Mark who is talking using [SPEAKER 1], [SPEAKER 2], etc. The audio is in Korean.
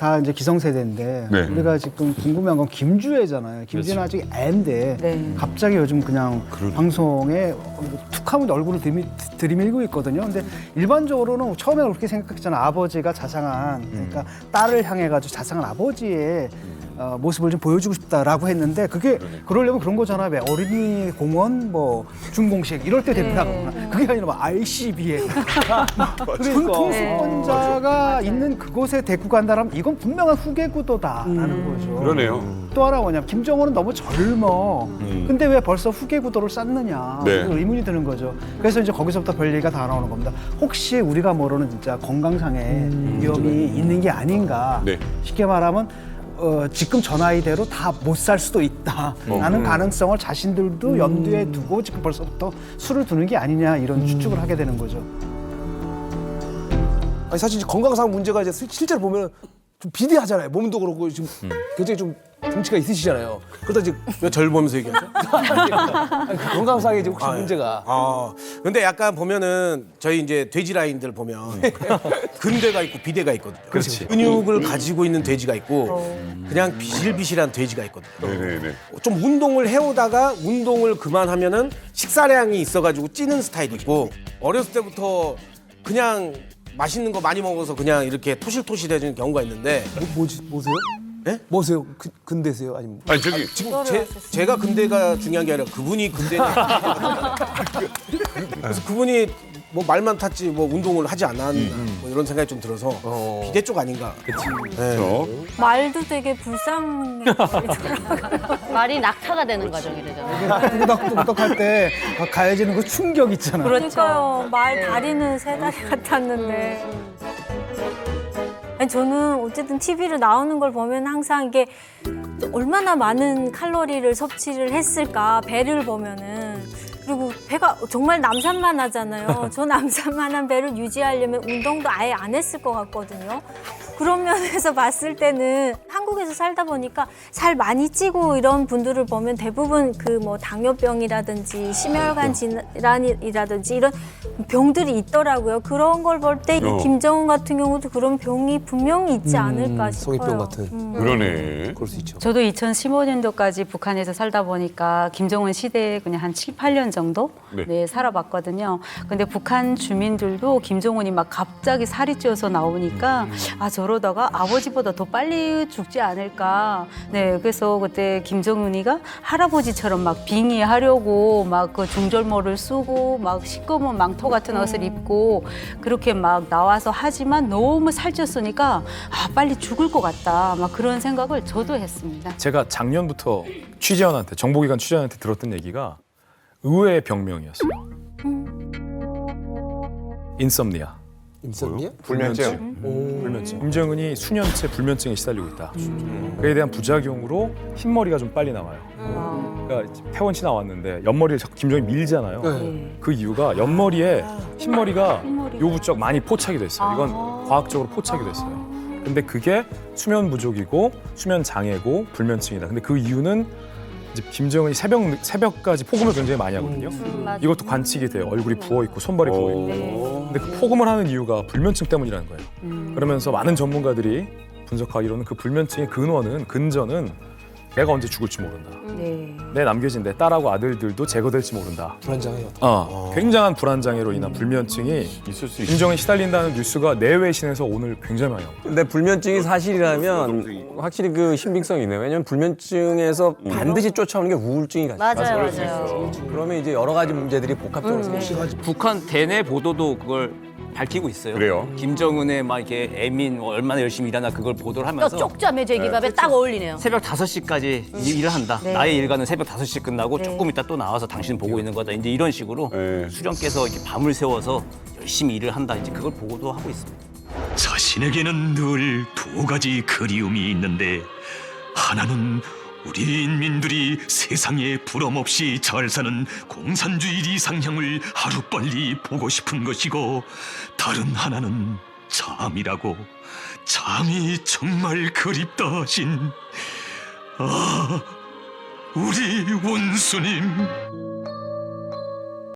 [SPEAKER 1] 다 이제 기성세대인데
[SPEAKER 2] 네.
[SPEAKER 1] 우리가 지금 궁금한 건 김주애잖아요. 김주애는 아직 애인데
[SPEAKER 3] 네.
[SPEAKER 1] 갑자기 요즘 그냥 방송에 툭하면 얼굴을 들이밀고 있거든요. 근데 일반적으로는 처음에 그렇게 생각했잖아. 아버지가 자상한 그러니까 딸을 향해 가지고 자상한 아버지의 모습을 좀 보여주고 싶다라고 했는데 그게 그러려면 그런 거잖아. 왜 어린이 공원 뭐 준공식 이럴 때 됩니다. 그게 아니라 막 RCB에 전통수권자가 있는 그곳에 데리고 간다라면 이건 분명한 후계 구도다라는 거죠.
[SPEAKER 2] 그러네요.
[SPEAKER 1] 또 하나 뭐냐면 김정은은 너무 젊어. 근데 왜 벌써 후계 구도를 쌓느냐
[SPEAKER 2] 네.
[SPEAKER 1] 의문이 드는 거죠. 그래서 이제 거기서부터 별 얘기가 다 나오는 겁니다. 혹시 우리가 모르는 진짜 건강상의 위험이 있는 게 아닌가.
[SPEAKER 2] 네.
[SPEAKER 1] 쉽게 말하면 지금 저 나이대로 다 못 살 수도 있다라는 가능성을 자신들도 염두에 두고 지금 벌써부터 수를 두는 게 아니냐 이런 추측을 하게 되는 거죠.
[SPEAKER 4] 아니 사실 이제 건강상 문제가 이제 실제로 보면 좀 비대하잖아요. 몸도 그렇고 지금 굉장히 좀 덩치가 있으시잖아요. 그러다 이제 왜 절 보면서 얘기하죠? 아니, 건강상에 이제 혹시 문제가.
[SPEAKER 5] 근데 약간 보면은 저희 이제 돼지 라인들 보면 근대가 있고 비대가 있거든요.
[SPEAKER 4] 그렇지.
[SPEAKER 5] 근육을 가지고 있는 돼지가 있고 그냥 비실비실한 돼지가 있거든요.
[SPEAKER 2] 네네네.
[SPEAKER 5] 좀 운동을 해오다가 운동을 그만하면은 식사량이 있어가지고 찌는 스타일이 있고 어렸을 때부터 그냥 맛있는 거 많이 먹어서 그냥 이렇게 토실토실해지는 경우가 있는데
[SPEAKER 4] 뭐세요?
[SPEAKER 5] 예?
[SPEAKER 4] 뭐세요? 근대세요? 아니면
[SPEAKER 2] 아니 저기
[SPEAKER 5] 지금 제가 근대가 중요한 게 아니라 그분이 근대냐. 그래서 그분이 뭐 말만 탔지 뭐 운동을 하지 않았나 뭐 이런 생각이 좀 들어서 비대 쪽 아닌가.
[SPEAKER 2] 저
[SPEAKER 3] 말도 되게 불쌍해 보이더라고요.
[SPEAKER 6] 말이 낙타가 되는 과정이래잖아요.
[SPEAKER 1] 뚜덕뚜덕 할 때 가해지는 그 충격 있잖아요.
[SPEAKER 3] 그러니까요. 말 다리는 세 다리 같았는데. 아니, 저는 어쨌든 TV로 나오는 걸 보면 항상 이게 얼마나 많은 칼로리를 섭취를 했을까 배를 보면은 그리고 배가 정말 남산만 하잖아요. 저 남산만한 배를 유지하려면 운동도 아예 안 했을 것 같거든요. 그런 면에서 봤을 때는 한국에서 살다 보니까 살 많이 찌고 이런 분들을 보면 대부분 그 뭐 당뇨병이라든지 심혈관 질환이라든지 이런 병들이 있더라고요. 그런 걸 볼 때 김정은 같은 경우도 그런 병이 분명히 있지 않을까 싶어요.
[SPEAKER 4] 성인병 같은.
[SPEAKER 2] 그러네.
[SPEAKER 4] 그럴 수 있죠.
[SPEAKER 7] 저도 2015년도까지 북한에서 살다 보니까 김정은 시대에 그냥 한 7, 8년 정도
[SPEAKER 2] 네.
[SPEAKER 7] 살아봤거든요. 근데 북한 주민들도 김정은이 막 갑자기 살이 찌어서 나오니까 아 저러다가 아버지보다 더 빨리 죽지 않을까. 네, 그래서 그때 김정은이가 할아버지처럼 막 빙의하려고 막 그 중절모를 쓰고 막 시꺼먼 망토 같은 옷을 입고 그렇게 막 나와서 하지만 너무 살쪘으니까 아 빨리 죽을 것 같다. 막 그런 생각을 저도 했습니다.
[SPEAKER 8] 제가 작년부터 취재원한테 정보기관 취재원한테 들었던 얘기가 의외의 병명이었어요. 인썸니아.
[SPEAKER 4] 임선미야?
[SPEAKER 2] 불면증.
[SPEAKER 8] 불면증. 김정은이 수년째 불면증에 시달리고 있다. 그에 대한 부작용으로 흰머리가 좀 빨리 나와요. 그러니까 폐원치 나왔는데 옆머리를 자꾸 김정은이 밀잖아요. 그 이유가 옆머리에 흰머리가 요부쩍 많이 포착이 됐어요. 이건 과학적으로 포착이 됐어요. 근데 그게 수면 부족이고 수면 장애고 불면증이다. 근데 그 이유는 이제 김정은이 새벽까지 폭음을 굉장히 많이 하거든요. 이것도 관측이 돼요. 얼굴이 부어 있고 손발이 부어 있고. 근데 그 폭음을 하는 이유가 불면증 때문이라는 거예요. 그러면서 많은 전문가들이 분석하기로는 그 불면증의 근저는 내가 언제 죽을지 모른다. 내 남겨진 내 딸하고 아들들도 제거될지 모른다.
[SPEAKER 4] 불안장애요.
[SPEAKER 8] 굉장한 불안장애로 인한 불면증이
[SPEAKER 2] 있을 수 있어.
[SPEAKER 8] 김정은이 시달린다는 뉴스가 내외신에서 오늘 굉장히 많이 나옵니다.
[SPEAKER 9] 근데 불면증이 사실이라면 확실히 그 신빙성이 있네요. 왜냐면 불면증에서 반드시 쫓아오는 게 우울증이 같아요.
[SPEAKER 6] 맞아요.
[SPEAKER 9] 그러면 이제 여러 가지 문제들이 복합적으로 생기죠.
[SPEAKER 10] 북한 대내 보도도 그걸 밝히고 있어요.
[SPEAKER 2] 그래요?
[SPEAKER 10] 김정은의 막 이렇게 애민 얼마나 열심히 일하나 그걸 보도를 하면서
[SPEAKER 6] 쪽잠의 제기밥에 딱 어울리네요.
[SPEAKER 10] 새벽 5시까지 일을 한다. 나의 일과는 새벽 5시 끝나고 조금 있다 또 나와서 당신 보고 있는 거다. 이제 이런 식으로
[SPEAKER 2] 네.
[SPEAKER 10] 수령께서 이렇게 밤을 새워서 열심히 일을 한다. 이제 그걸 보고도 하고 있습니다.
[SPEAKER 11] 자신에게는 늘 두 가지 그리움이 있는데 하나는 우리 인민들이 세상에 부럼없이 잘 사는 공산주의 이상향을 하루빨리 보고 싶은 것이고 다른 하나는 잠이라고. 잠이 정말 그립다 하신 우리 원수님.